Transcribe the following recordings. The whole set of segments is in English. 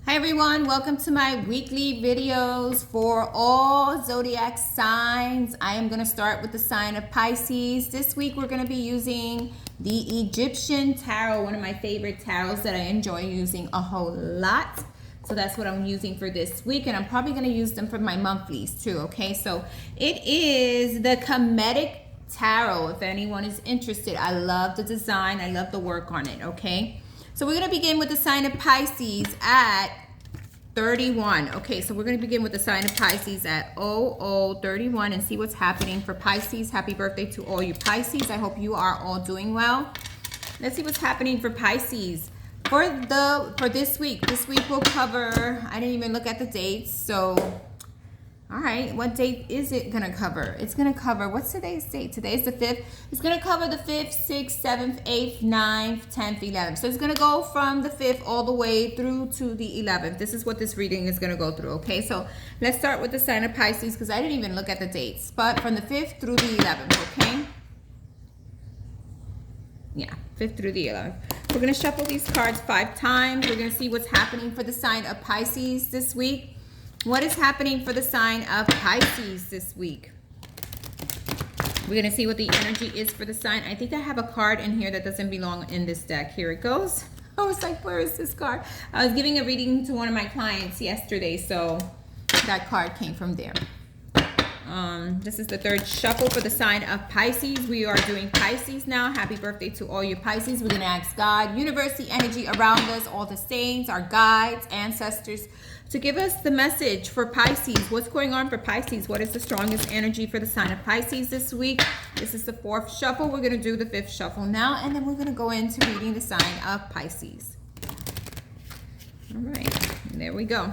Hi everyone, welcome to my weekly videos for all zodiac signs. I am going to start with the sign of Pisces. This week we're going to be using the Egyptian tarot, one of my favorite tarots that I enjoy using a whole lot. So that's what I'm using for this week, and I'm probably going to use them for my monthlies too, okay? So it is the Kemetic tarot if anyone is interested. I love the design, I love the work on it, okay? So we're going to begin with the sign of Pisces at 31. Okay, so we're going to begin with the sign of Pisces at 0031 and see what's happening for Pisces. Happy birthday to all you Pisces. I hope you are all doing well. Let's see what's happening for Pisces. For this week. This week will cover, I didn't even look at the dates, so all right, what date is it going to cover? It's going to cover, what's today's date? Today's the 5th. It's going to cover the 5th, 6th, 7th, 8th, 9th, 10th, 11th. So it's going to go from the 5th all the way through to the 11th. This is what this reading is going to go through, okay? So let's start with the sign of Pisces because I didn't even look at the dates. But from the 5th through the 11th, okay? Yeah, 5th through the 11th. We're going to shuffle these cards 5 times. We're going to see what's happening for the sign of Pisces this week. What is happening for the sign of Pisces this week? We're going to see what the energy is for the sign. I think I have a card in here that doesn't belong in this deck. Here it goes. I was like, where is this card? I was giving a reading to one of my clients yesterday, so that card came from there. This is the 3rd shuffle for the sign of Pisces. We are doing Pisces now. Happy birthday to all you Pisces. We're going to ask God, universe, the energy around us, all the saints, our guides, ancestors, to give us the message for Pisces. What's going on for Pisces? What is the strongest energy for the sign of Pisces this week? This is the 4th shuffle. We're going to do the 5th shuffle now, and then we're going to go into reading the sign of Pisces. All right, there we go.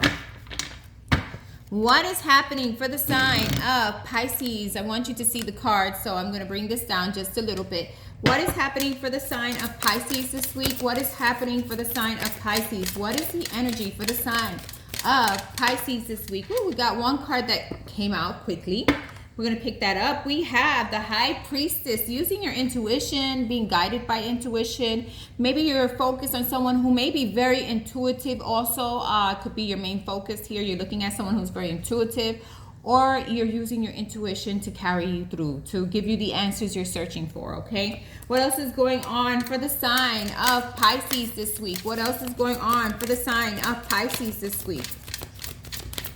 What is happening for the sign of Pisces? I want you to see the cards, so I'm going to bring this down just a little bit. What is happening for the sign of Pisces this week? What is happening for the sign of Pisces? What is the energy for the sign of Pisces this week? Ooh, we got one card that came out quickly. We're going to pick that up. We have the High Priestess, using your intuition, being guided by intuition. Maybe you're focused on someone who may be very intuitive also. Could be your main focus here. You're looking at someone who's very intuitive, or you're using your intuition to carry you through, to give you the answers you're searching for, okay? What else is going on for the sign of Pisces this week? What else is going on for the sign of Pisces this week?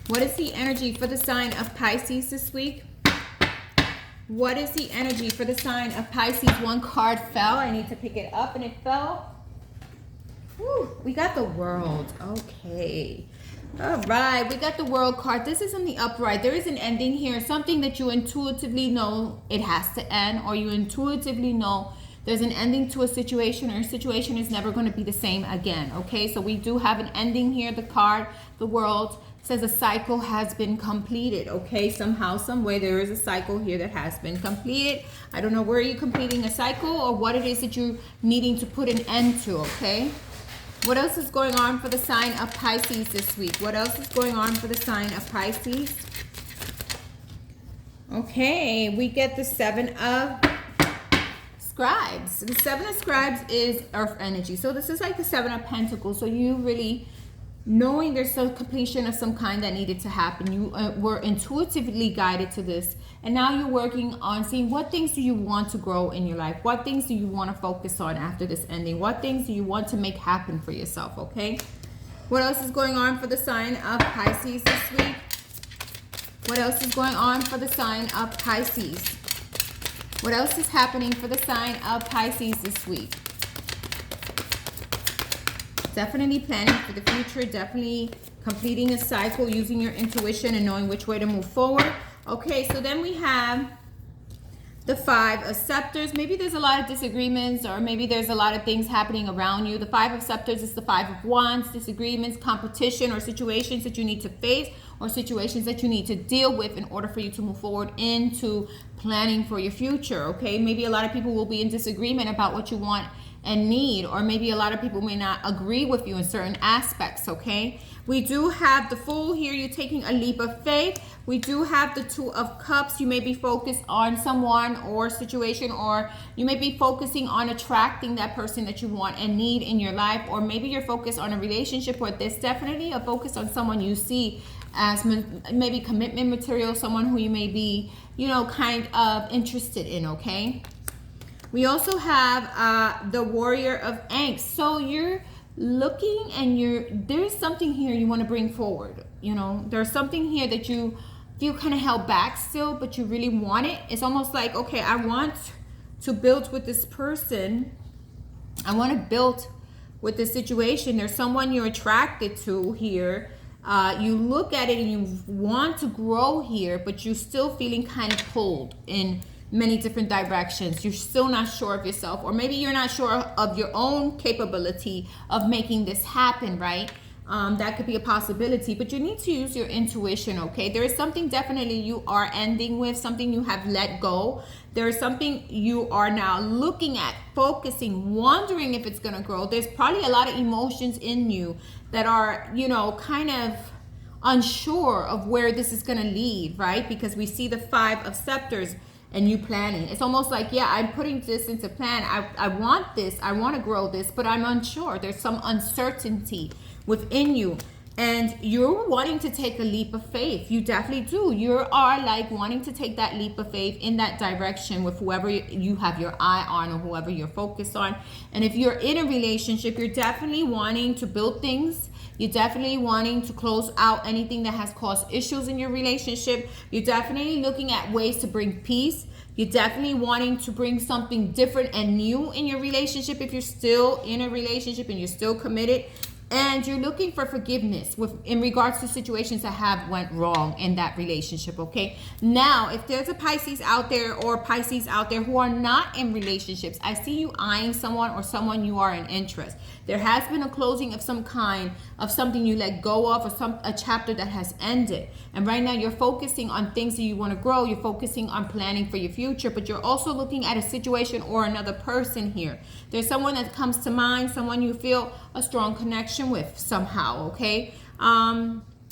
What is the energy for the sign of Pisces this week? What is the energy for the sign of Pisces? One card fell. I need to pick it up, and it fell. Woo, we got the World. Okay. All right, we got the World card. This is in the upright. There is an ending here, something that you intuitively know it has to end, or you intuitively know there's an ending to a situation, or your situation is never going to be the same again, okay? So we do have an ending here. The card, the World, says a cycle has been completed, okay? Somehow, some way, there is a cycle here that has been completed. I don't know where you're completing a cycle or what it is that you're needing to put an end to, okay? What else is going on for the sign of Pisces this week? What else is going on for the sign of Pisces? Okay, we get the 7 of Scribes. The 7 of Scribes is Earth energy. So this is like the 7 of Pentacles. So you really, knowing there's some completion of some kind that needed to happen, you were intuitively guided to this, and now you're working on seeing what things do you want to grow in your life, what things do you want to focus on after this ending, what things do you want to make happen for yourself, okay? What else is going on for the sign of Pisces this week? What else is going on for the sign of Pisces? What else is happening for the sign of Pisces this week? Definitely planning for the future, definitely completing a cycle, using your intuition and knowing which way to move forward. Okay, so then we have the 5 of Scepters. Maybe there's a lot of disagreements, or maybe there's a lot of things happening around you. The 5 of Scepters is the 5 of Wands, disagreements, competition, or situations that you need to face, or situations that you need to deal with in order for you to move forward into planning for your future, okay? Maybe a lot of people will be in disagreement about what you want and need, or maybe a lot of people may not agree with you in certain aspects, okay? We do have the Fool here. You're taking a leap of faith. We do have the Two of Cups. You may be focused on someone or situation, or you may be focusing on attracting that person that you want and need in your life, or maybe you're focused on a relationship, or there's definitely a focus on someone you see as maybe commitment material, someone who you may be, you know, kind of interested in, okay? We also have the Warrior of Angst. So you're looking and there's something here you want to bring forward. You know, there's something here that you feel kind of held back still, but you really want it. It's almost like, okay, I want to build with this person. I want to build with this situation. There's someone you're attracted to here. You look at it and you want to grow here, but you're still feeling kind of pulled in many different directions. You're still not sure of yourself, or maybe you're not sure of your own capability of making this happen, right? That could be a possibility, but you need to use your intuition, okay? There is something definitely you are ending with, something you have let go. There is something you are now looking at, focusing, wondering if it's gonna grow. There's probably a lot of emotions in you that are, you know, kind of unsure of where this is gonna lead, right? Because we see the Five of Scepters and you planning. It's almost like, yeah, I'm putting this into plan. I want this, I want to grow this, but I'm unsure. There's some uncertainty within you, and you're wanting to take a leap of faith. You definitely do. You are like wanting to take that leap of faith in that direction with whoever you have your eye on, or whoever you're focused on. And if you're in a relationship, you're definitely wanting to build things. You're definitely wanting to close out anything that has caused issues in your relationship. You're definitely looking at ways to bring peace. You're definitely wanting to bring something different and new in your relationship if you're still in a relationship and you're still committed. And you're looking for forgiveness in regards to situations that have went wrong in that relationship, okay? Now, if there's a Pisces out there or Pisces out there who are not in relationships, I see you eyeing someone or someone you are in interest. There has been a closing of some kind, of something you let go of, or a chapter that has ended. And right now you're focusing on things that you want to grow. You're focusing on planning for your future, but you're also looking at a situation or another person here. There's someone that comes to mind, someone you feel a strong connection with somehow, okay?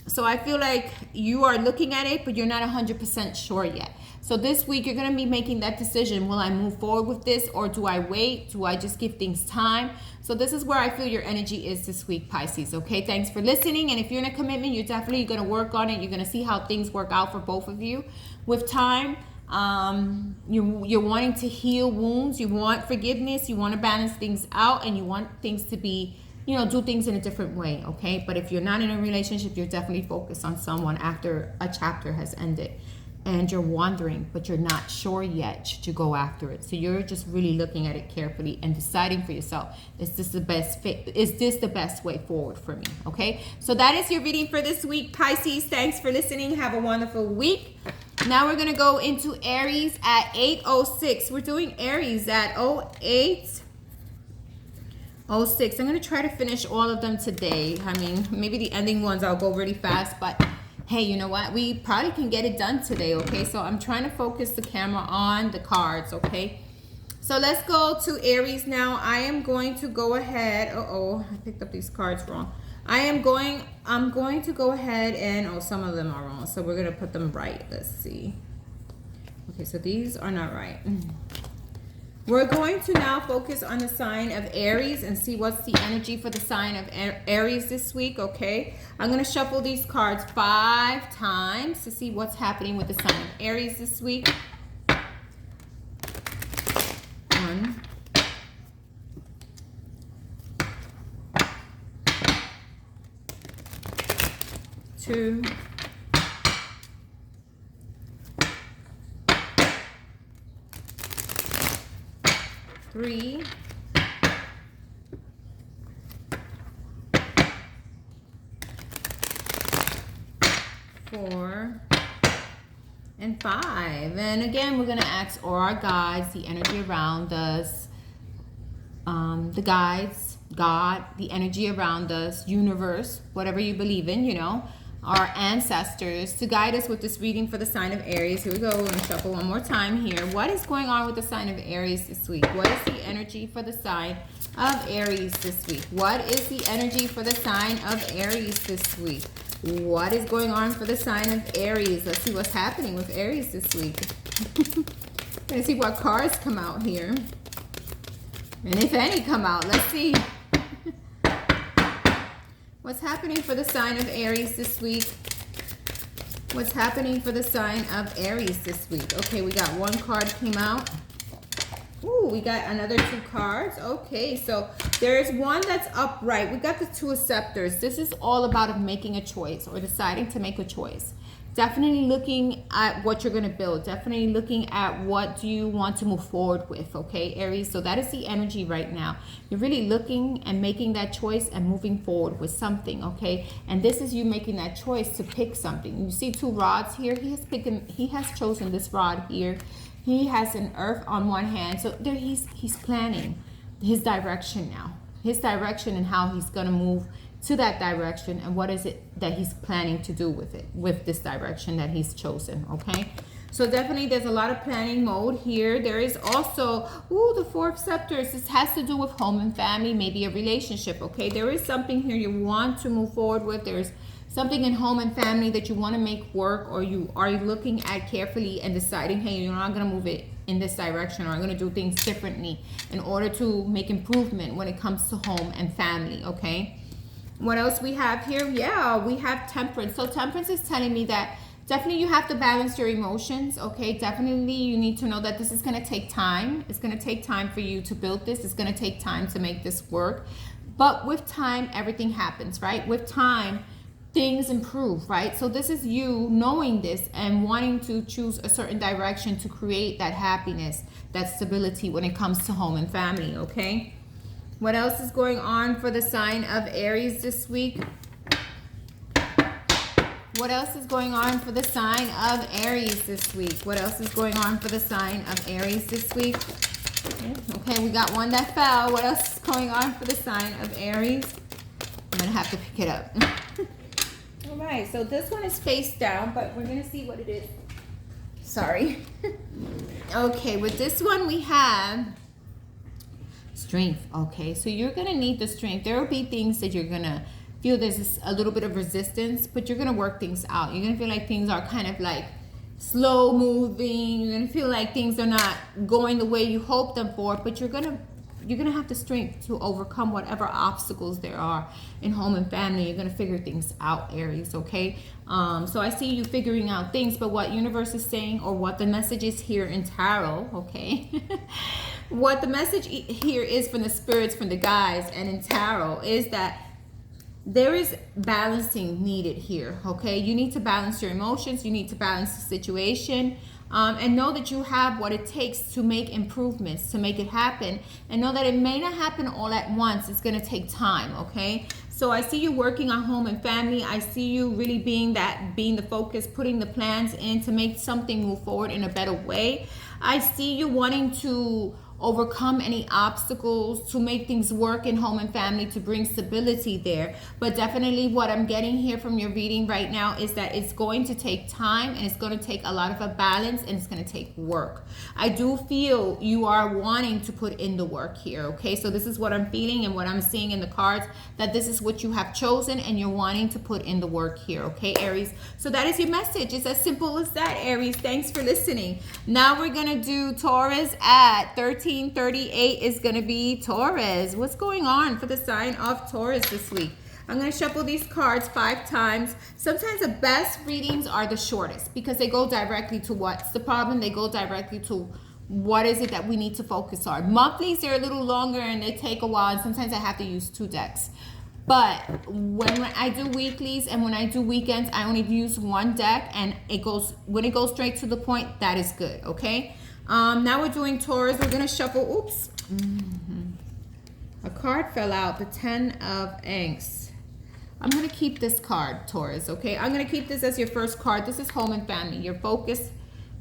So I feel like you are looking at it, but you're not 100% sure yet. So this week you're going to be making that decision. Will I move forward with this, or do I wait? Do I just give things time? So this is where I feel your energy is this week, Pisces, okay? Thanks for listening. And if you're in a commitment, you're definitely going to work on it. You're going to see how things work out for both of you with time. You're wanting to heal wounds. You want forgiveness. You want to balance things out, and you want things to be, you know, do things in a different way, okay? But if you're not in a relationship, you're definitely focused on someone after a chapter has ended. And you're wondering, but you're not sure yet, should you go after it? So you're just really looking at it carefully and deciding for yourself, is this the best fit? Is this the best way forward for me? Okay, so that is your reading for this week, Pisces. Thanks for listening. Have a wonderful week. Now we're going to go into Aries at 8:06. We're doing Aries at 08:06. I'm going to try to finish all of them today. I mean, maybe the ending ones I'll go really fast, but hey, you know what? We probably can get it done today, okay? So I'm trying to focus the camera on the cards, okay? So let's go to Aries now. I am going to go ahead. Uh-oh, I picked up these cards wrong. I'm going to go ahead and, oh, some of them are wrong. So we're going to put them right. Let's see. Okay, so these are not right. We're going to now focus on the sign of Aries and see what's the energy for the sign of Aries this week, okay? I'm going to shuffle these cards 5 times to see what's happening with the sign of Aries this week. 1, 2, 3, 4, and 5. And again, we're going to ask all our guides, the energy around us, the guides, God, the energy around us, universe, whatever you believe in, you know, our ancestors to guide us with this reading for the sign of Aries. Here we go. We're going to shuffle one more time here. What is going on with the sign of Aries this week? What is the energy for the sign of Aries this week? What is the energy for the sign of Aries this week? What is going on for the sign of Aries? Let's see what's happening with Aries this week. Let's see what cards come out here. And if any come out, let's see. What's happening for the sign of Aries this week? What's happening for the sign of Aries this week? Okay, we got one card came out. Ooh, we got another two cards. Okay, so there's one that's upright. We got the Two of Scepters. This is all about making a choice or deciding to make a choice. Definitely looking at what you're going to build. Definitely looking at what do you want to move forward with, okay, Aries? So that is the energy right now. You're really looking and making that choice and moving forward with something, okay? And this is you making that choice to pick something. You see two rods here. He has chosen this rod here. He has an earth on one hand. So there he's planning his direction now. His direction and how he's going to move to that direction, and what is it that he's planning to do with it, with this direction that he's chosen, okay? So definitely there's a lot of planning mode here. There is also, the Four of Scepters. This has to do with home and family, maybe a relationship, okay? There is something here you want to move forward with. There's something in home and family that you want to make work, or you are looking at carefully and deciding, hey, you're not going to move it in this direction, or I'm going to do things differently in order to make improvement when it comes to home and family, okay? What else we have here? Yeah, we have Temperance. So Temperance is telling me that definitely you have to balance your emotions, okay? Definitely you need to know that this is going to take time. It's going to take time for you to build this. It's going to take time to make this work. But with time, everything happens, right? With time, things improve, right? So this is you knowing this and wanting to choose a certain direction to create that happiness, that stability when it comes to home and family, okay? What else is going on for the sign of Aries this week? What else is going on for the sign of Aries this week? What else is going on for the sign of Aries this week? Okay, we got one that fell. What else is going on for the sign of Aries? I'm going to have to pick it up. All right, so this one is face down, but we're going to see what it is. Sorry. Okay, with this one we have strength, okay? So you're going to need the strength. There will be things that you're going to feel there's a little bit of resistance, but you're going to work things out. You're going to feel like things are kind of like slow moving. You're going to feel like things are not going the way you hope them for, but you're going to have the strength to overcome whatever obstacles there are in home and family. You're going to figure things out, Aries, okay? So I see you figuring out things, but what universe is saying, or what the message is here in tarot, okay? What the message here is from the spirits, from the guides, and in tarot is that there is balancing needed here, okay? You need to balance your emotions. You need to balance the situation. And know that you have what it takes to make improvements, to make it happen. And know that it may not happen all at once. It's going to take time, okay? So I see you working on home and family. I see you really being the focus, putting the plans in to make something move forward in a better way. I see you wanting to overcome any obstacles, to make things work in home and family, to bring stability there. But definitely what I'm getting here from your reading right now is that it's going to take time, and it's going to take a lot of a balance, and it's going to take work. I do feel you are wanting to put in the work here, okay? So this is what I'm feeling and what I'm seeing in the cards, that this is what you have chosen and you're wanting to put in the work here, okay, Aries? So that is your message. It's as simple as that, Aries. Thanks for listening. Now we're going to do Taurus at 1338 is going to be Taurus. What's going on for the sign of Taurus this week? I'm going to shuffle these cards 5 times. Sometimes the best readings are the shortest because they go directly to what's the problem. They go directly to what is it that we need to focus on. Monthlies are a little longer and they take a while, and sometimes I have to use 2 decks. But when I do weeklies and when I do weekends, I only use 1 deck, and when it goes straight to the point, that is good, okay? Now we're doing Taurus. We're going to shuffle. Oops. A card fell out. The 10 of Angst. I'm going to keep this card, Taurus, okay? I'm going to keep this as your first card. This is home and family. Your focus,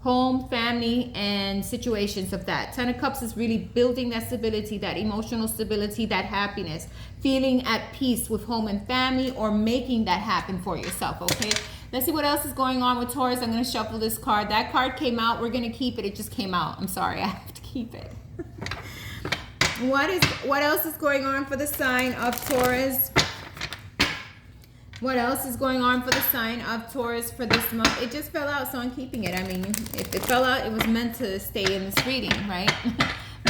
home, family, and situations of that. 10 of Cups is really building that stability, that emotional stability, that happiness, feeling at peace with home and family, or making that happen for yourself, okay? Let's see what else is going on with Taurus. I'm going to shuffle this card. That card came out. We're going to keep it. It just came out. I'm sorry. I have to keep it. What else is going on for the sign of Taurus? What else is going on for the sign of Taurus for this month? It just fell out, so I'm keeping it. I mean, if it fell out, it was meant to stay in this reading, right?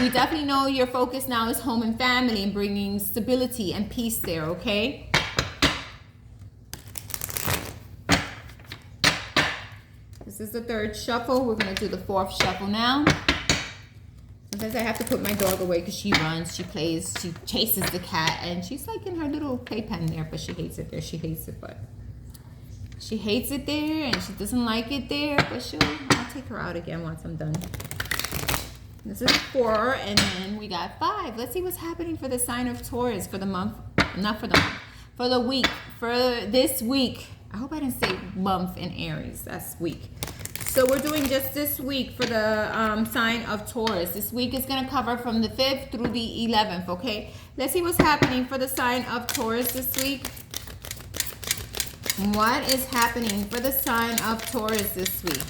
We definitely know your focus now is home and family and bringing stability and peace there, okay? This is the third shuffle. We're going to do the fourth shuffle now. Sometimes I have to put my dog away because she runs, she plays, she chases the cat, and she's like in her little playpen there, but she hates it there. She hates it, but she hates it there, and she doesn't like it there, but I'll take her out again once I'm done. This is 4, and then we got 5. Let's see what's happening for the sign of Taurus for the month, not for the month, for the week, for this week. I hope I didn't say month in Aries, that's week. So we're doing just this week for the sign of Taurus. This week is going to cover from the 5th through the 11th, okay? Let's see what's happening for the sign of Taurus this week. What is happening for the sign of Taurus this week?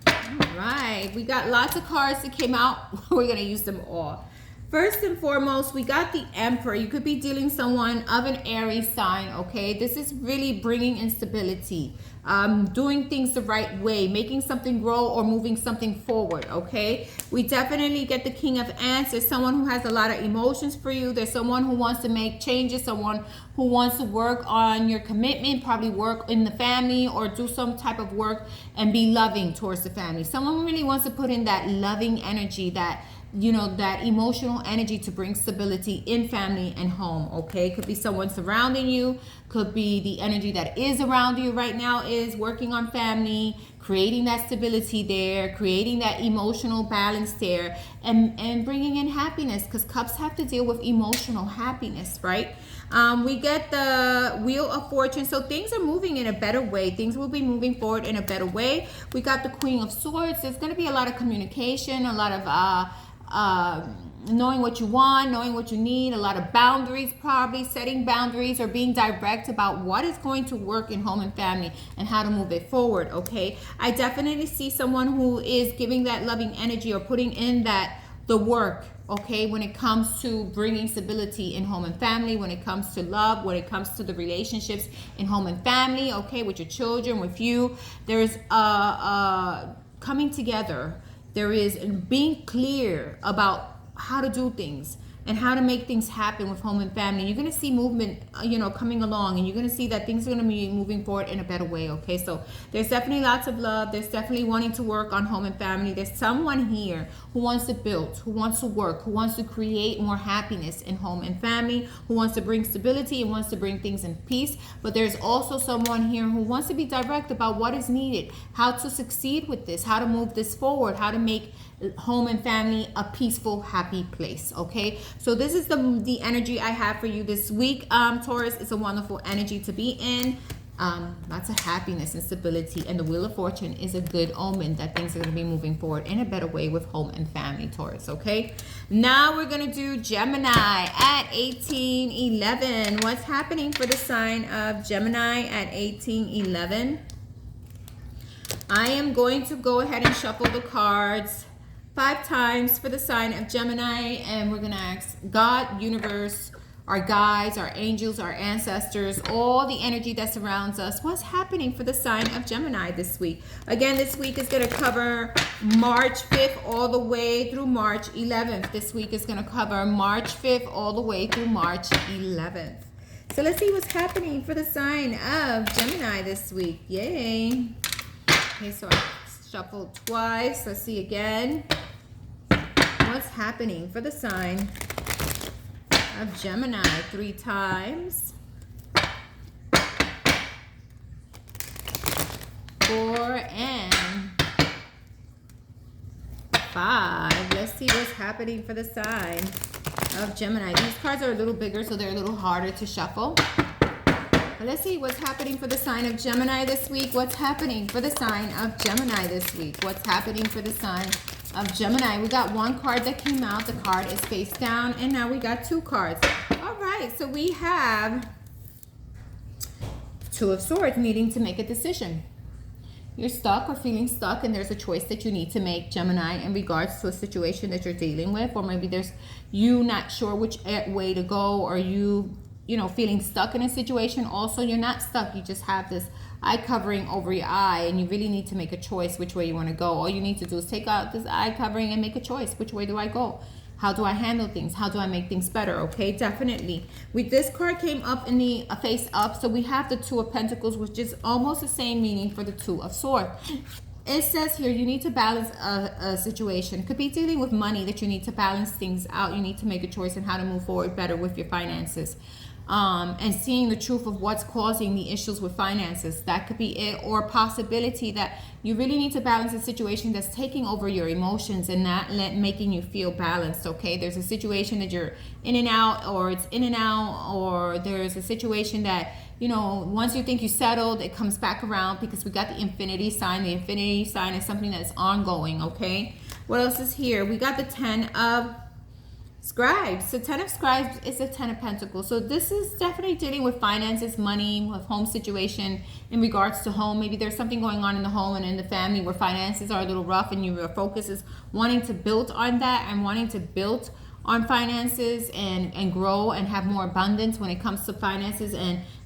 All right, we got lots of cards that came out. We're going to use them all. First and foremost, we got the Emperor. You could be dealing someone of an Aries sign, okay? This is really bringing instability, doing things the right way, making something grow or moving something forward, okay? We definitely get the King of Ants. There's someone who has a lot of emotions for you. There's someone who wants to make changes, someone who wants to work on your commitment, probably work in the family or do some type of work and be loving towards the family. Someone really wants to put in that loving energy, that that emotional energy to bring stability in family and home, okay? Could be someone surrounding you, could be the energy that is around you right now is working on family, creating that stability there, creating that emotional balance there, and bringing in happiness, because cups have to deal with emotional happiness, right? We get the Wheel of Fortune, so things are moving in a better way. Things will be moving forward in a better way. We got the Queen of Swords. There's going to be a lot of communication, a lot of knowing what you want, knowing what you need, a lot of boundaries, probably setting boundaries or being direct about what is going to work in home and family and how to move it forward, okay? I definitely see someone who is giving that loving energy or putting in the work, okay, when it comes to bringing stability in home and family, when it comes to love, when it comes to the relationships in home and family, okay, with your children, with you. There's coming together. There is being clear about how to do things and how to make things happen with home and family. You're going to see movement, coming along, and you're going to see that things are going to be moving forward in a better way, okay? So there's definitely lots of love. There's definitely wanting to work on home and family. There's someone here who wants to build, who wants to work, who wants to create more happiness in home and family, who wants to bring stability and wants to bring things in peace. But there's also someone here who wants to be direct about what is needed, how to succeed with this, how to move this forward, how to make home and family a peaceful, happy place, okay? So this is the energy I have for you this week, Taurus. It's a wonderful energy to be in. Lots of happiness and stability, and the Wheel of Fortune is a good omen that things are going to be moving forward in a better way with home and family, Taurus, okay? Now we're going to do Gemini at 1811. What's happening for the sign of Gemini at 1811? I am going to go ahead and shuffle the cards 5 times for the sign of Gemini, and we're going to ask God, universe, our guides, our angels, our ancestors, all the energy that surrounds us. What's happening for the sign of Gemini this week? Again, this week is going to cover March 5th all the way through March 11th. This week is going to cover March 5th all the way through March 11th. So let's see what's happening for the sign of Gemini this week. Yay. Okay, so I shuffled twice. Let's see again. What's happening for the sign of Gemini? 3 times. 4 and 5. Let's see what's happening for the sign of Gemini. These cards are a little bigger, so they're a little harder to shuffle. But let's see what's happening for the sign of Gemini this week. What's happening for the sign of Gemini this week? What's happening for the sign of Gemini? We got one card that came out. The card is face down. And now we got two cards. All right. So we have Two of Swords, needing to make a decision. You're stuck or feeling stuck, and there's a choice that you need to make, Gemini, in regards to a situation that you're dealing with. Or maybe there's you not sure which way to go, or you know, feeling stuck in a situation. Also, you're not stuck. You just have this eye covering over your eye, and you really need to make a choice which way you want to go. All you need to do is take out this eye covering and make a choice. Which way do I go? How do I handle things? How do I make things better? Okay, definitely. This card came up in the face up. So we have the Two of Pentacles, which is almost the same meaning for the Two of Swords. It says here you need to balance a situation. It could be dealing with money, that you need to balance things out. You need to make a choice on how to move forward better with your finances. And seeing the truth of what's causing the issues with finances. That could be it. Or a possibility that you really need to balance a situation that's taking over your emotions and not making you feel balanced. Okay, there's a situation that you're in and out, or it's in and out, or there's a situation that, you know, once you think you settled, it comes back around, because we got the infinity sign. The infinity sign is something that's ongoing. Okay, what else is here? We got the Ten of Scribes. So Ten of Scribes is the Ten of Pentacles. So this is definitely dealing with finances, money, with home situation in regards to home. Maybe there's something going on in the home and in the family where finances are a little rough, and your focus is wanting to build on that and wanting to build on finances and grow and have more abundance when it comes to finances,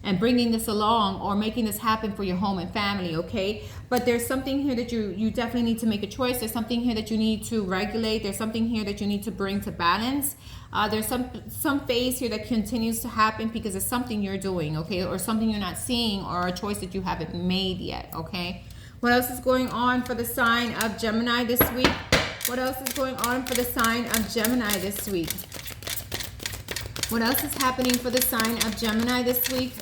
and bringing this along or making this happen for your home and family. Okay, but there's something here that you definitely need to make a choice. There's something here that you need to regulate. There's something here that you need to bring to balance. There's some phase here that continues to happen because it's something you're doing, okay, or something you're not seeing, or a choice that you haven't made yet. Okay, what else is going on for the sign of Gemini this week? What else is going on for the sign of Gemini this week? What else is happening for the sign of Gemini this week?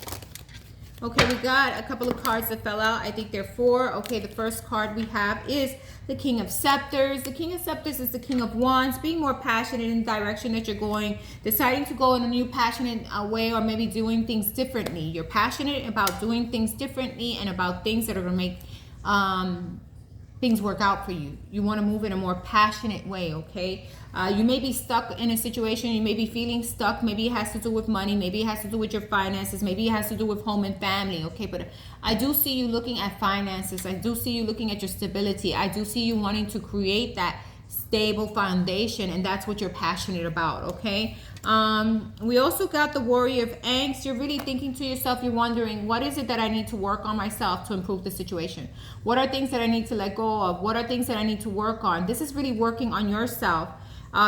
Okay, we got a couple of cards that fell out. I think there are four. Okay, the first card we have is the King of Scepters. The King of Scepters is the King of Wands, being more passionate in the direction that you're going, deciding to go in a new passionate way, or maybe doing things differently. You're passionate about doing things differently and about things that are going to make things work out for you. You want to move in a more passionate way. Okay, you may be stuck in a situation. You may be feeling stuck. Maybe it has to do with money. Maybe it has to do with your finances. Maybe it has to do with home and family. Okay, but I do see you looking at finances. I do see you looking at your stability. I do see you wanting to create that stable foundation, and that's what you're passionate about. Okay, we also got the Warrior of Angst. You're really thinking to yourself, you're wondering, what is it that I need to work on myself to improve the situation? What are things that I need to let go of? What are things that I need to work on? This is really working on yourself,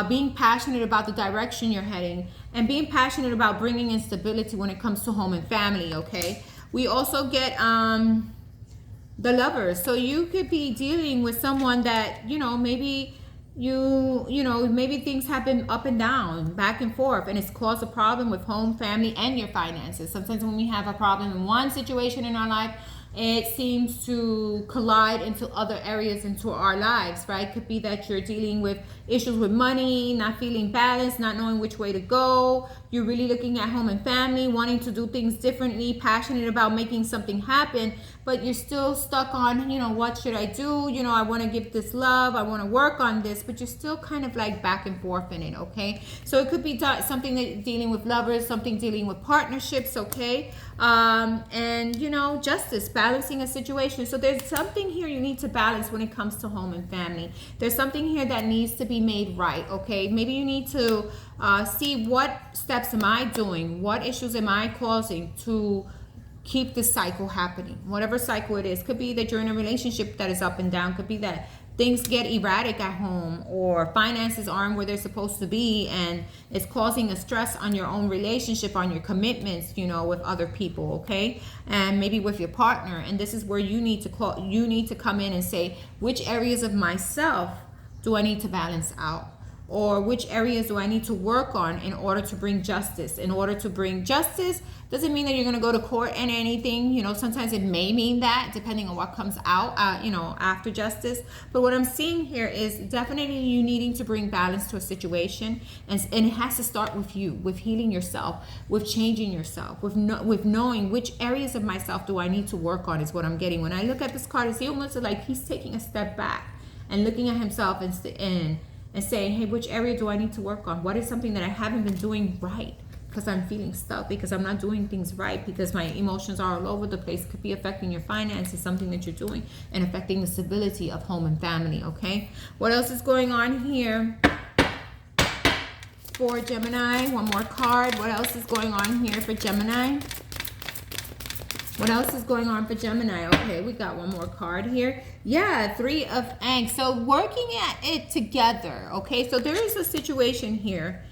being passionate about the direction you're heading, and being passionate about bringing in stability when it comes to home and family. Okay, we also get the Lovers. So you could be dealing with someone that, you know, maybe maybe things have been up and down, back and forth, and it's caused a problem with home, family, and your finances. Sometimes when we have a problem in one situation in our life, it seems to collide into other areas into our lives, right? Could be that you're dealing with issues with money, not feeling balanced, not knowing which way to go. You're really looking at home and family, wanting to do things differently, passionate about making something happen, but you're still stuck on, what should I do? I want to give this love. I want to work on this, but you're still kind of like back and forth in it, okay? So it could be something that you're dealing with lovers, something dealing with partnerships, okay? And, justice, balancing a situation. So there's something here you need to balance when it comes to home and family. There's something here that needs to be made right, okay? Maybe you need to see what steps am I doing? What issues am I causing to keep this cycle happening? Whatever cycle it is. Could be that you're in a relationship that is up and down. Could be that things get erratic at home, or finances aren't where they're supposed to be, and it's causing a stress on your own relationship, on your commitments, with other people, okay? And maybe with your partner. And this is where you need to come in and say, which areas of myself do I need to balance out? or which areas do I need to work on in order to bring justice? In order to bring justice doesn't mean that you're going to go to court and anything. You know, sometimes it may mean that, depending on what comes out, you know, after justice. But what I'm seeing here is definitely you needing to bring balance to a situation. And it has to start with you, with healing yourself, with changing yourself, with knowing which areas of myself do I need to work on is what I'm getting. When I look at this card, it's almost like he's taking a step back and looking at himself and saying, hey, which area do I need to work on? What is something that I haven't been doing right? Because I'm feeling stuck, because I'm not doing things right, because my emotions are all over the place. Could be affecting your finances, something that you're doing, and affecting the stability of home and family, okay? What else is going on here for Gemini? One more card. What else is going on here for Gemini? What else is going on for Gemini? Okay, we got one more card here. Yeah, 3 of Angst. So working at it together, okay? So there is a situation here.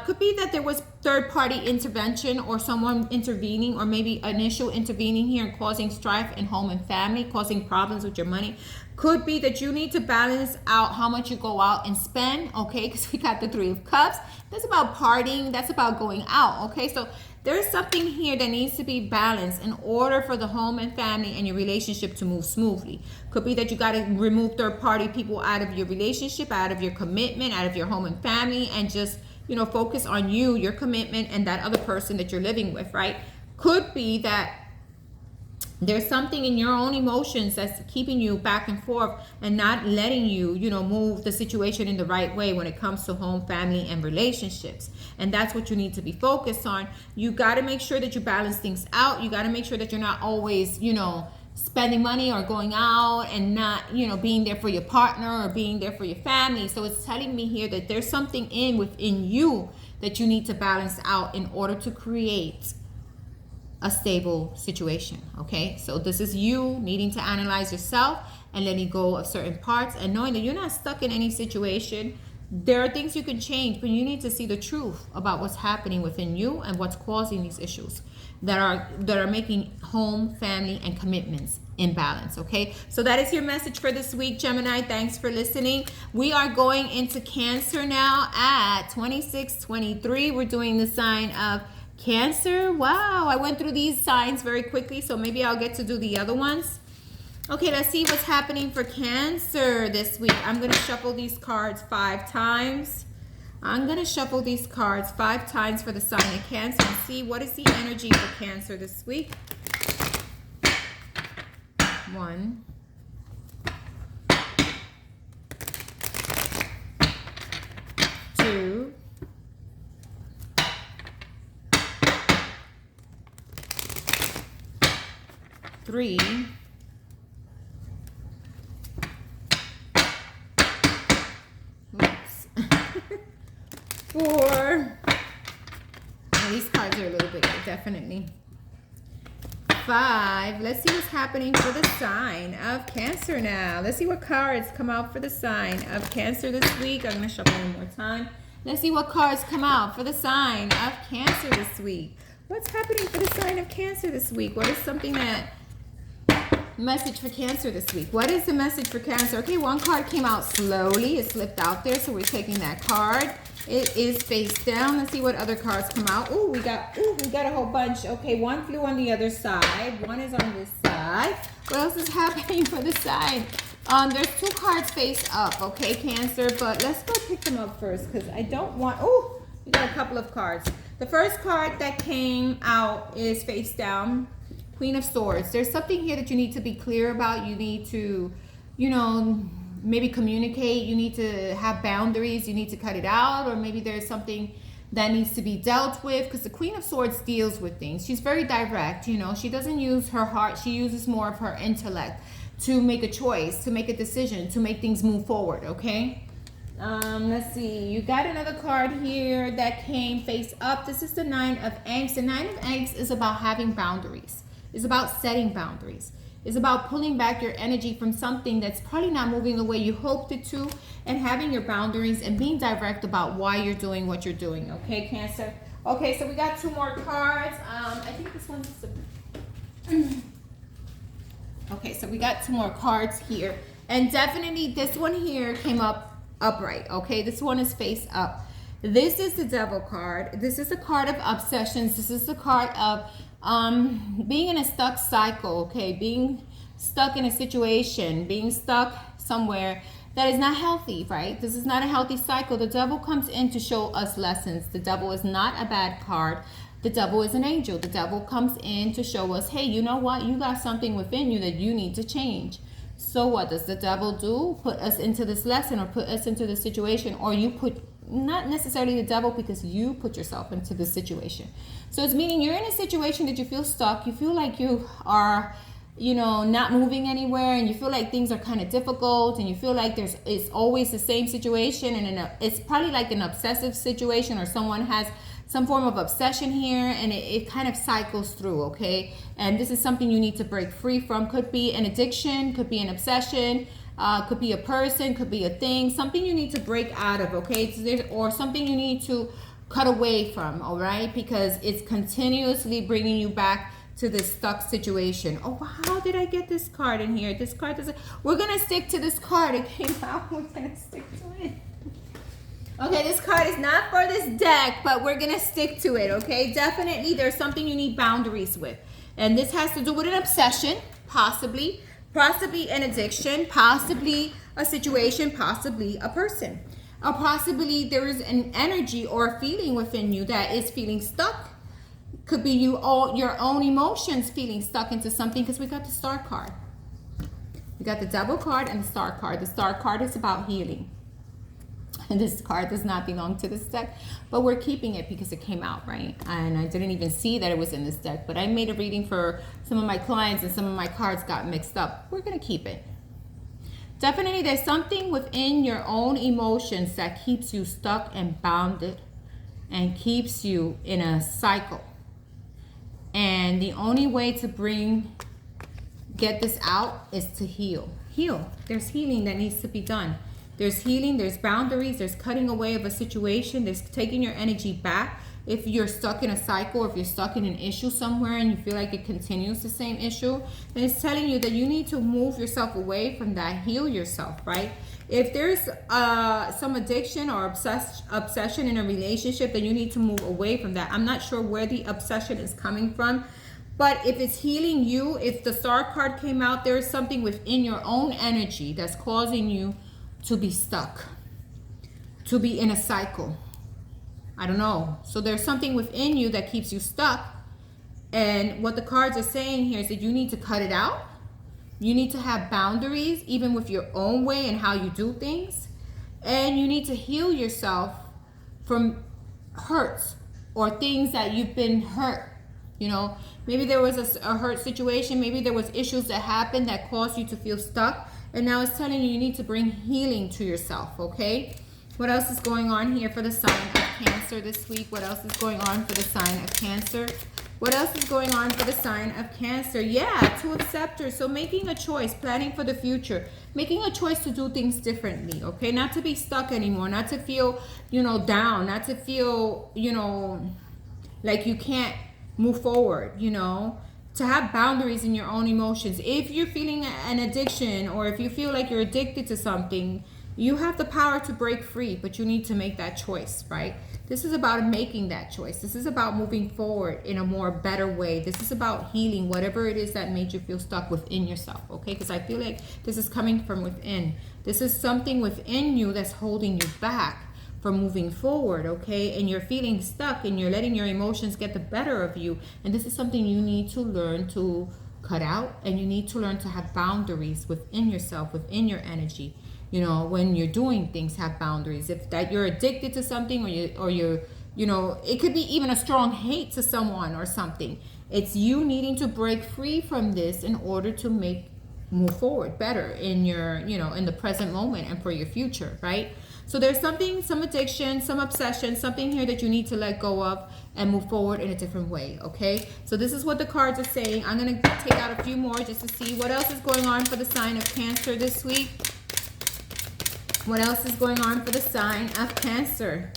Could be that there was third-party intervention or someone intervening, or maybe initial intervening here and causing strife in home and family, causing problems with your money. Could be that you need to balance out how much you go out and spend, okay? Because we got the 3 of Cups. That's about partying. That's about going out, okay? So there's something here that needs to be balanced in order for the home and family and your relationship to move smoothly. Could be that you got to remove third-party people out of your relationship, out of your commitment, out of your home and family, and just, you know, focus on you, your commitment, and that other person that you're living with, right? Could be that there's something in your own emotions that's keeping you back and forth and not letting you, you know, move the situation in the right way when it comes to home, family, and relationships. And that's what you need to be focused on. You got to make sure that you balance things out. You got to make sure that you're not always, you know, spending money or going out and not, you know, being there for your partner or being there for your family. So it's telling me here that there's something within you that you need to balance out in order to create a stable situation, okay? So this is you needing to analyze yourself and letting go of certain parts and knowing that you're not stuck in any situation. There are things you can change, but you need to see the truth about what's happening within you and what's causing these issues that are making home, family, and commitments imbalance, okay? So that is your message for this week, Gemini. Thanks for listening. We are going into Cancer now at 2623. We're doing the sign of Cancer. Wow, I went through these signs very quickly, so maybe I'll get to do the other ones. Okay, let's see what's happening for Cancer this week. I'm going to shuffle these cards 5 times. I'm going to shuffle these cards 5 times for the sign of Cancer and see what is the energy for Cancer this week. 1, 2, 3, 4. Well, these cards are a little bigger, definitely. 5. Let's see what's happening for the sign of Cancer now. Let's see what cards come out for the sign of Cancer this week. I'm going to shuffle one more time. Let's see what cards come out for the sign of Cancer this week. What's happening for the sign of Cancer this week? What is something that... message for Cancer this week? What is the message for Cancer? Okay, one card came out slowly. It slipped out there, so we're taking that card. It is face down. Let's see what other cards come out. We got a whole bunch. Okay, one flew on the other side. One is on this side. What else is happening for the side? There's 2 cards face up, okay, Cancer, but let's go pick them up first because I don't want... we got a couple of cards. The first card that came out is face down. Queen of Swords. There's something here that you need to be clear about. You need to, you know, maybe communicate. You need to have boundaries. You need to cut it out, or maybe there's something that needs to be dealt with, because the Queen of Swords deals with things. She's very direct, you know. She doesn't use her heart. She uses more of her intellect to make a choice, to make a decision, to make things move forward, okay? Let's see. You got another card here that came face up. This is the 9 of Angst. The 9 of Angst is about having boundaries. It's about setting boundaries. It's about pulling back your energy from something that's probably not moving the way you hoped it to, and having your boundaries and being direct about why you're doing what you're doing. Okay, Cancer? Okay, so we got 2 more cards. I think this one's... Okay, so we got 2 more cards here. And definitely this one here came up upright, okay? This one is face up. This is the Devil card. This is a card of obsessions. This is a card of being in a stuck cycle, okay? Being stuck in a situation, being stuck somewhere that is not healthy, right? This is not a healthy cycle. The Devil comes in to show us lessons. The Devil is not a bad card. The Devil is an angel. The Devil comes in to show us, hey, you know what? You got something within you that you need to change. So what does the Devil do? Put us into this lesson or put us into this situation, or you put, not necessarily the Devil, because you put yourself into this situation. So it's meaning you're in a situation that you feel stuck. You feel like you are, you know, not moving anywhere, and you feel like things are kind of difficult, and you feel like it's always the same situation, and it's probably like an obsessive situation, or someone has some form of obsession here, and it kind of cycles through, okay? And this is something you need to break free from. Could be an addiction, could be an obsession, could be a person, could be a thing, something you need to break out of, okay? Or something you need to cut away from, all right? Because it's continuously bringing you back to this stuck situation. Oh, how did I get this card in here? This card doesn't, we're gonna stick to this card. It came out, we're gonna stick to it. Okay, this card is not for this deck, but we're gonna stick to it, okay? Definitely there's something you need boundaries with. And this has to do with an obsession, possibly an addiction, possibly a situation, possibly a person. Or possibly there is an energy or a feeling within you that is feeling stuck. Could be your own emotions feeling stuck into something, because we got the Star card. We got the Devil card and the Star card. The Star card is about healing. And this card does not belong to this deck, but we're keeping it because it came out, right? And I didn't even see that it was in this deck, but I made a reading for some of my clients and some of my cards got mixed up. We're going to keep it. Definitely there's something within your own emotions that keeps you stuck and bounded and keeps you in a cycle. And the only way to get this out is to heal. Heal. There's healing that needs to be done. There's healing, there's boundaries, there's cutting away of a situation, there's taking your energy back. If you're stuck in a cycle, or if you're stuck in an issue somewhere and you feel like it continues the same issue, then it's telling you that you need to move yourself away from that, heal yourself, right? If there's some addiction or obsession in a relationship, then you need to move away from that. I'm not sure where the obsession is coming from, but if it's healing you, if the Star card came out, there is something within your own energy that's causing you to be stuck, to be in a cycle. I don't know. So there's something within you that keeps you stuck. And what the cards are saying here is that you need to cut it out. You need to have boundaries, even with your own way and how you do things. And you need to heal yourself from hurts or things that you've been hurt. You know, maybe there was a hurt situation. Maybe there was issues that happened that caused you to feel stuck. And now it's telling you need to bring healing to yourself, okay? What else is going on here for the sign of Cancer this week? What else is going on for the sign of Cancer? What else is going on for the sign of Cancer? Yeah, Two of Scepters. So making a choice, planning for the future, making a choice to do things differently, okay? Not to be stuck anymore, not to feel, you know, down, not to feel, you know, like you can't move forward, you know? To have boundaries in your own emotions. If you're feeling an addiction, or if you feel like you're addicted to something, you have the power to break free, but you need to make that choice, right? This is about making that choice. This is about moving forward in a more better way. This is about healing whatever it is that made you feel stuck within yourself, okay? Because I feel like this is coming from within. This is something within you that's holding you back from moving forward, okay? And you're feeling stuck and you're letting your emotions get the better of you. And this is something you need to learn to cut out, and you need to learn to have boundaries within yourself, within your energy. You know, when you're doing things, have boundaries. If that you're addicted to something, or you're, you know, it could be even a strong hate to someone or something. It's you needing to break free from this in order to move forward better in your, you know, in the present moment and for your future, right? So there's something, some addiction, some obsession, something here that you need to let go of and move forward in a different way, okay? So this is what the cards are saying. I'm going to take out a few more just to see what else is going on for the sign of Cancer this week. What else is going on for the sign of Cancer?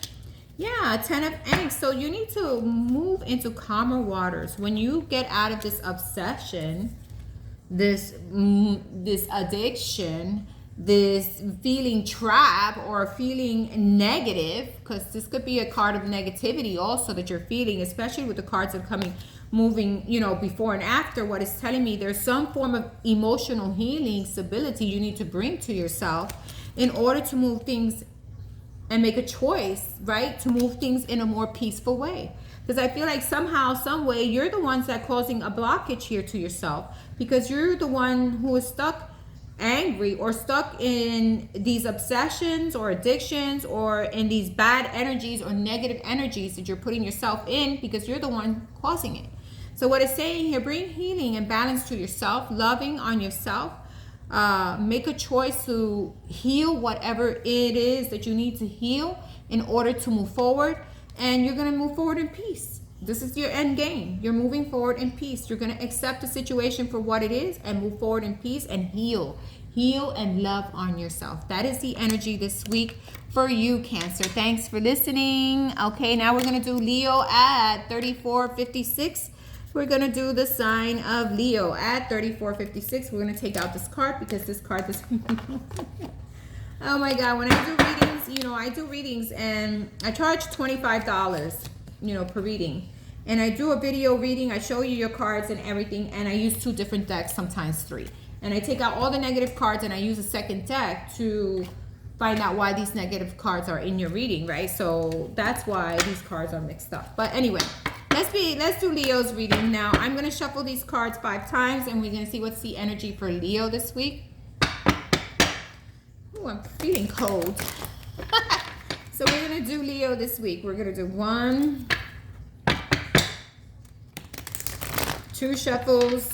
Yeah, 10 of Angst. So you need to move into calmer waters. When you get out of this obsession, this addiction, this feeling trapped or feeling negative, because this could be a card of negativity also that you're feeling, especially with the cards that are coming, moving, you know, before and after. What it's telling me, there's some form of emotional healing, stability you need to bring to yourself in order to move things and make a choice, right? To move things in a more peaceful way. Because I feel like somehow, some way, you're the ones that are causing a blockage here to yourself, because you're the one who is stuck angry or stuck in these obsessions or addictions or in these bad energies or negative energies that you're putting yourself in, because you're the one causing it. So what it's saying here, bring healing and balance to yourself, loving on yourself. Make a choice to heal whatever it is that you need to heal in order to move forward. And you're going to move forward in peace. This is your end game. You're moving forward in peace. You're going to accept the situation for what it is and move forward in peace and heal. Heal and love on yourself. That is the energy this week for you, Cancer. Thanks for listening. Okay, now we're going to do Leo at 3456. We're going to do the sign of Leo at 3456. We're going to take out this card because this card is... Oh my God, when I do readings, you know, I do readings and I charge $25, you know, per reading. And I do a video reading. I show you your cards and everything. And I use 2 different decks, sometimes 3. And I take out all the negative cards and I use a second deck to find out why these negative cards are in your reading, right? So that's why these cards are mixed up. But anyway, let's do Leo's reading now. I'm going to shuffle these cards 5 times and we're going to see what's the energy for Leo this week. Ooh, I'm feeling cold. So we're going to do Leo this week. We're going to do 1, 2 shuffles,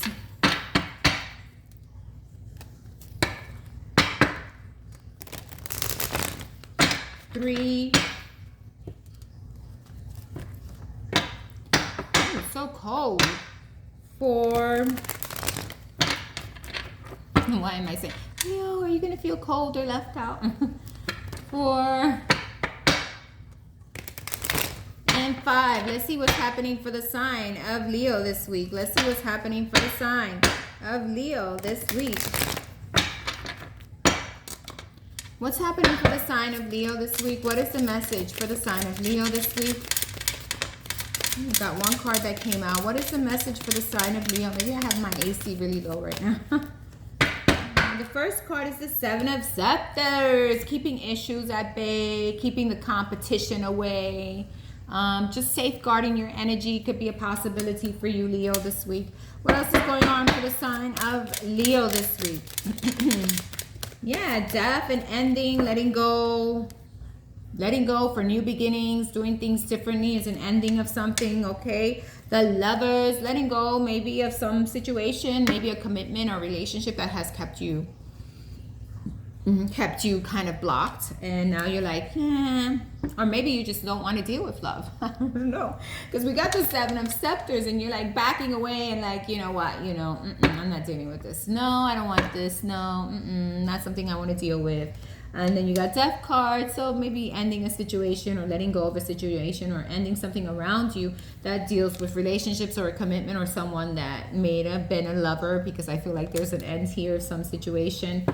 3. Oh, it's so cold. 4. Why am I saying, Leo, are you going to feel cold or left out? 4. And 5. Let's see what's happening for the sign of Leo this week. Let's see what's happening for the sign of Leo this week. What's happening for the sign of Leo this week? What is the message for the sign of Leo this week? I got 1 card that came out. What is the message for the sign of Leo? Maybe I have my AC really low right now. The first card is the 7 of Scepters. Keeping issues at bay. Keeping the competition away. Just safeguarding your energy could be a possibility for you, Leo, this week. What else is going on for the sign of Leo this week? Yeah, death and ending, letting go for new beginnings, doing things differently is an ending of something, okay? The Lovers, letting go maybe of some situation, maybe a commitment or relationship that has kept you kind of blocked, and now you're like, or maybe you just don't want to deal with love. I don't know, because we got the 7 of Scepters and you're like backing away and like, you know what, I'm not dealing with this. No, I don't want this. No, not something I want to deal with. And then you got Death card, so maybe ending a situation or letting go of a situation or ending something around you that deals with relationships or a commitment or someone that may have been a lover, because I feel like there's an end here of some situation.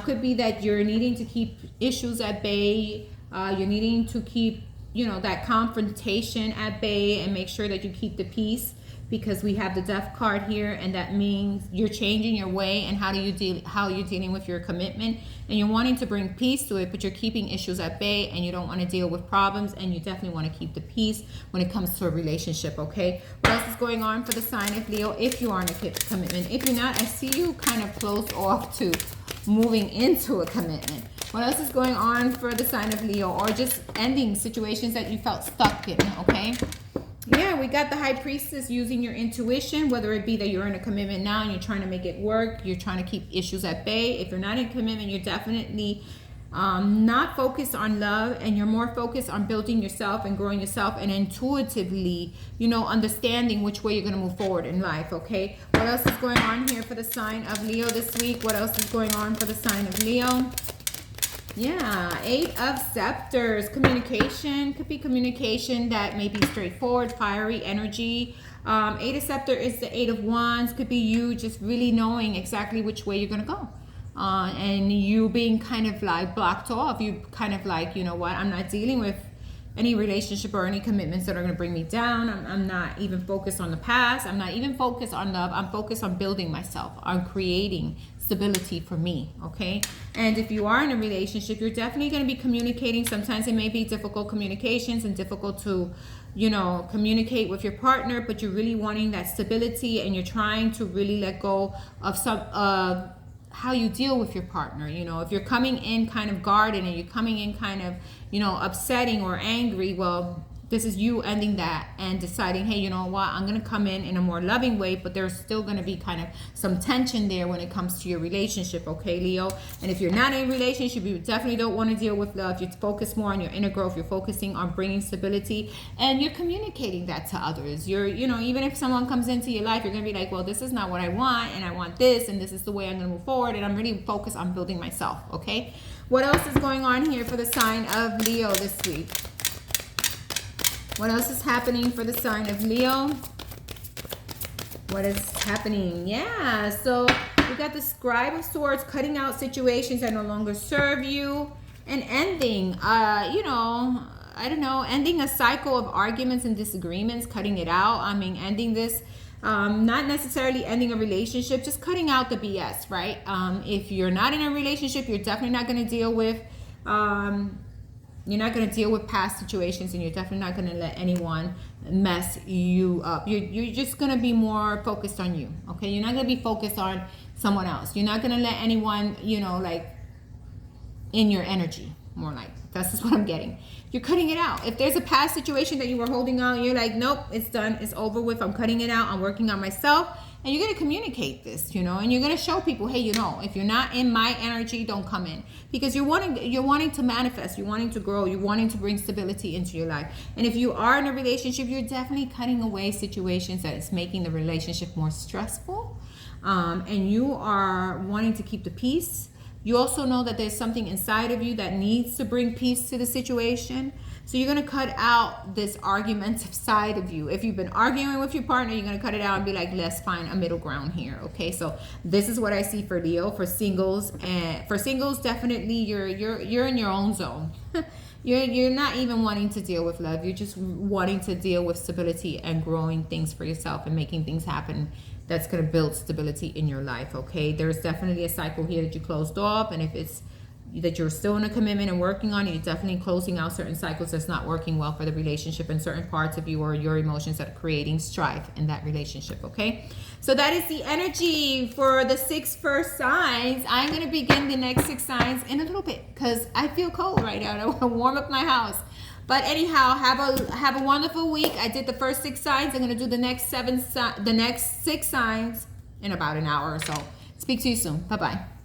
Could be that you're needing to keep issues at bay. You're needing to keep, that confrontation at bay and make sure that you keep the peace, because we have the Death card here, and that means you're changing your way and how you're dealing with your commitment, and you're wanting to bring peace to it, but you're keeping issues at bay and you don't want to deal with problems, and you definitely want to keep the peace when it comes to a relationship, okay? What else is going on for the sign of Leo if you are in a commitment? If you're not, I see you kind of closed off to moving into a commitment. What else is going on for the sign of Leo, or just ending situations that you felt stuck in, okay? Yeah, we got the High Priestess, using your intuition, whether it be that you're in a commitment now and you're trying to make it work, you're trying to keep issues at bay. If you're not in commitment, you're definitely not focused on love, and you're more focused on building yourself and growing yourself and intuitively, understanding which way you're going to move forward in life, okay? What else is going on here for the sign of Leo this week? What else is going on for the sign of Leo? Yeah, 8 of Scepters. Communication. Could be communication that may be straightforward, fiery energy. 8 of Scepter is the 8 of Wands. Could be you just really knowing exactly which way you're going to go. and you being kind of like blocked off. You kind of like, you know what, I'm not dealing with any relationship or any commitments that are going to bring me down. I'm not even focused on the past. I'm not even focused on love. I'm focused on building myself, on creating stability for me, okay? And if you are in a relationship, you're definitely going to be communicating. Sometimes it may be difficult communications and difficult to, you know, communicate with your partner, but you're really wanting that stability, and you're trying to really let go of some how you deal with your partner. You know, if you're coming in kind of guarded and you're coming in kind of, you know, upsetting or angry, well, this is you ending that and deciding, hey, you know what, I'm going to come in a more loving way, but there's still going to be kind of some tension there when it comes to your relationship, okay, Leo? And if you're not in a relationship, you definitely don't want to deal with love. You focus more on your inner growth. You're focusing on bringing stability, and you're communicating that to others. You're, you know, even if someone comes into your life, you're going to be like, well, this is not what I want, and I want this, and this is the way I'm going to move forward, and I'm really focused on building myself, okay? What else is going on here for the sign of Leo this week? What else is happening for the sign of Leo? What is happening? Yeah, so we got the Scribe of Swords, cutting out situations that no longer serve you, and ending, you know, I don't know, ending a cycle of arguments and disagreements, cutting it out. I mean, ending this, not necessarily ending a relationship, just cutting out the BS, right? If you're not in a relationship, you're definitely not going to deal with, you're not going to deal with past situations, and you're definitely not going to let anyone mess you up. You're just going to be more focused on you, okay? You're not going to be focused on someone else. You're not going to let anyone, you know, like, in your energy, more like. That's just what I'm getting. You're cutting it out. If there's a past situation that you were holding on, you're like, nope, it's done. It's over with. I'm cutting it out. I'm working on myself. And you're going to communicate this, you know, and you're going to show people, hey, you know, if you're not in my energy, don't come in, because you're wanting to manifest, you're wanting to grow, you're wanting to bring stability into your life. And if you are in a relationship, you're definitely cutting away situations that is making the relationship more stressful. And you are wanting to keep the peace. You also know that there's something inside of you that needs to bring peace to the situation. So you're going to cut out this argumentative side of you. If you've been arguing with your partner, you're going to cut it out and be like, let's find a middle ground here. Okay, so this is what I see for Leo. For singles, and for singles, definitely you're in your own zone. You're not even wanting to deal with love. You're just wanting to deal with stability and growing things for yourself and making things happen that's going to build stability in your life, okay? There's definitely a cycle here that you closed off, and if it's that you're still in a commitment and working on it, you're definitely closing out certain cycles that's not working well for the relationship, and certain parts of you or your emotions that are creating strife in that relationship, okay? So that is the energy for the 6 first signs. I'm going to begin the next 6 signs in a little bit because I feel cold right now. I want to warm up my house. But anyhow, have a wonderful week. I did the first 6 signs. I'm going to do the next 6 signs in about an hour or so. Speak to you soon. Bye-bye.